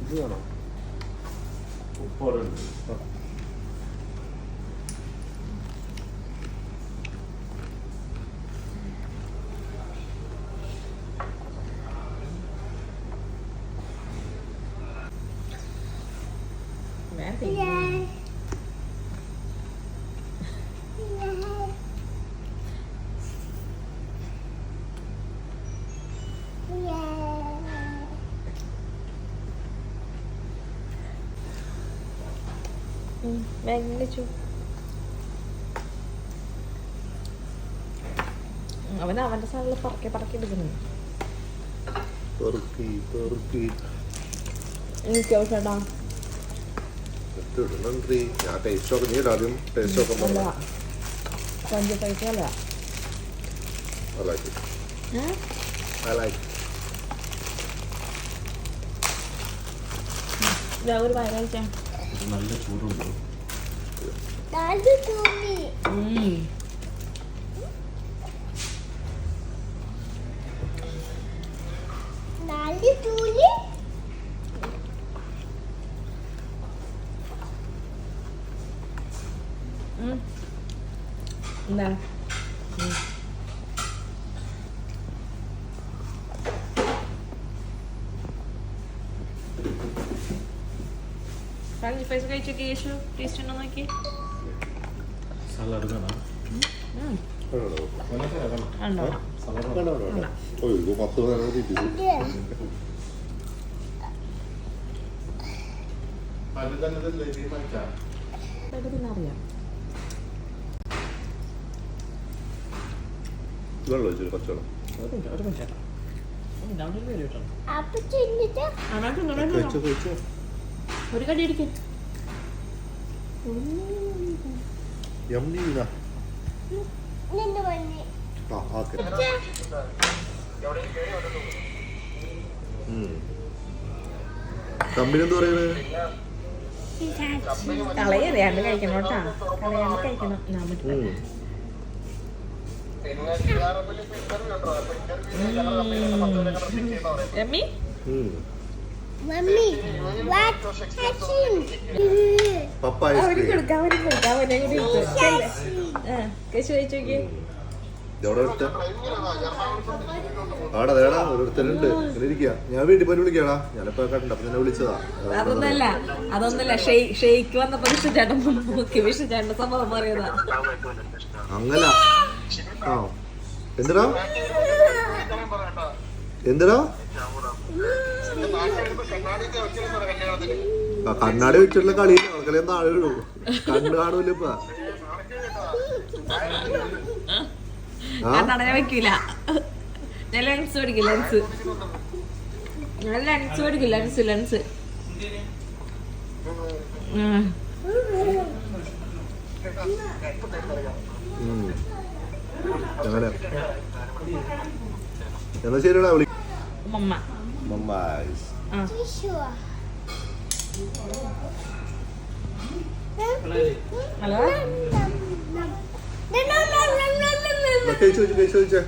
ഇത് വേണോ? അവൻ അവന്റെ സാധനങ്ങൾ പറക്കി എടുക്കുന്നു. ചേട്ടാ കൊഞ്ച കഴിച്ചല്ല ഒരു വയറാഴ്ച നല്ല ചൂടുണ്ടോ? എന്താ ഫ്രഞ്ച് ഫ്രൈസ് കഴിച്ചൊക്കെ യേശു ടേസ്റ്റ് ഉണ്ടോ നോക്കി. സലാഡ് കാണാം. അറിയാം കച്ചവടം ഒരു കടി അടിക്ക. കമ്പനി എന്താ പറയുന്നത്? കളയറിയാണ്ട് കഴിക്കണം കേട്ടാ, കളയാണ്ട് കഴിക്കണം. എമ്മി ഓരോരുത്തരുണ്ട് ഇങ്ങനെ ഇരിക്കുക. ഞാൻ വീട്ടിൽ പോയി വിളിക്കാടാ, ഞാനിപ്പോ കണ്ട അപ്പൊ തന്നെ വിളിച്ചതാ. അതൊന്നല്ല ഷെയ്ക്ക് വന്നപ്പോ വിഷ്ണുചേട്ടൻ വിഷ്ണുചേട്ടന്റെ സംഭവം പറയുന്നതാ. അങ്ങന ആ എന്തിനാ എന്തിനാ കണ്ണാടി വെച്ചിട്ടുള്ള കളിയില്ല, ആൾക്കളി താഴെ ഇടൂ, കണ്ണ് കാണൂല. ഇപ്പ വെക്കൂല. ഞാൻ ലെൻസ് പഠിക്കും, ലെൻസ് പഠിക്കും, ലെൻസ് അങ്ങനെ. എന്നാ ശരിടാ, വിളി. കഴിച്ചു